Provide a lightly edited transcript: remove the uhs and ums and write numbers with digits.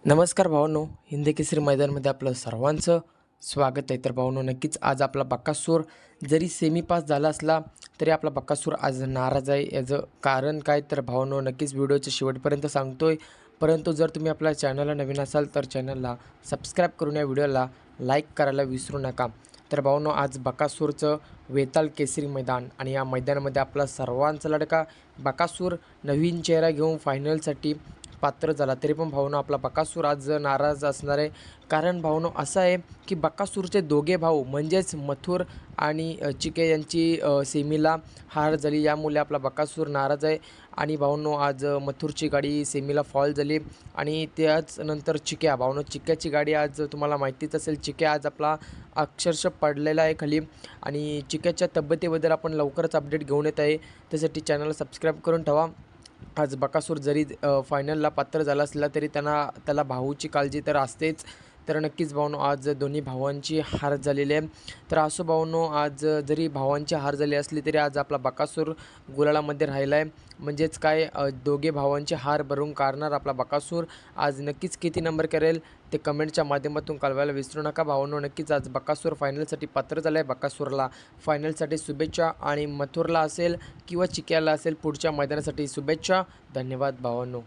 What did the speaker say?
नमस्कार भावांनो, हिंद केसरी मैदानमध्ये आपलं सर्वांचं स्वागत आहे. तर भावांनो, नक्कीच आज आपला बकासूर जरी सेमी पास झाला असला तरी आपला बकासूर आज नाराज आहे. याचं कारण काय तर भावांनो, नक्कीच व्हिडिओच्या शेवटपर्यंत सांगतोय. परंतु जर तुम्ही आपल्या चॅनलला नवीन असाल तर चॅनलला सबस्क्राईब करून या व्हिडिओला लाईक करायला विसरू नका. तर भावांनो, आज बकासूरचं वेताळ केसरी मैदान आणि या मैदानामध्ये आपला सर्वांचा लाडका बकासूर नवीन चेहरा घेऊन फायनलसाठी पात्र झाला. तरी पण भावांनो, आपला बकासूर आज नाराज असणार आहे. कारण भावांनो असं आहे की बकासूरचे दोघे भाऊ म्हणजेच मथुर आणि चिके यांची सेमीला हार झाली. यामुळे आपला बकासूर नाराज आहे. आणि भावांनो, आज मथुरची गाडी सेमीला फॉल झाली आणि त्याच नंतर चिक्या भावांनो, चिक्याची गाडी आज तुम्हाला माहितीच असेल. चिक्या आज आपला अक्षरशः पडलेला आहे खाली. आणि चिक्याच्या तब्येतीबद्दल आपण लवकरच अपडेट घेऊन येत आहे. त्यासाठी चॅनलला सबस्क्राईब करून ठेवा. आज बकासूर जरी फायनलला पात्र झाला असला तरी त्याला भाऊची काळजी तर असतेच. तर नक्कीच भावांनो, आज दोन्ही भावांची हार झालेली आहे. तर असो भावांनो, आज जरी भावांची हार झाली असली तरी आज आपला बकासूर गुलालामध्ये राहिला आहे. म्हणजेच काय, दोघे भावांची हार भरून काढणार आपला बकासूर. आज नक्कीच किती नंबर करेल ते कमेंटच्या माध्यमातून कळवायला विसरू नका. भावांनो, नक्कीच आज बकासूर फायनलसाठी पात्र झाला आहे. बकासूरला फायनलसाठी शुभेच्छा आणि मथुरला असेल किंवा चिक्याला असेल पुढच्या मैदानासाठी शुभेच्छा. धन्यवाद भावांनो.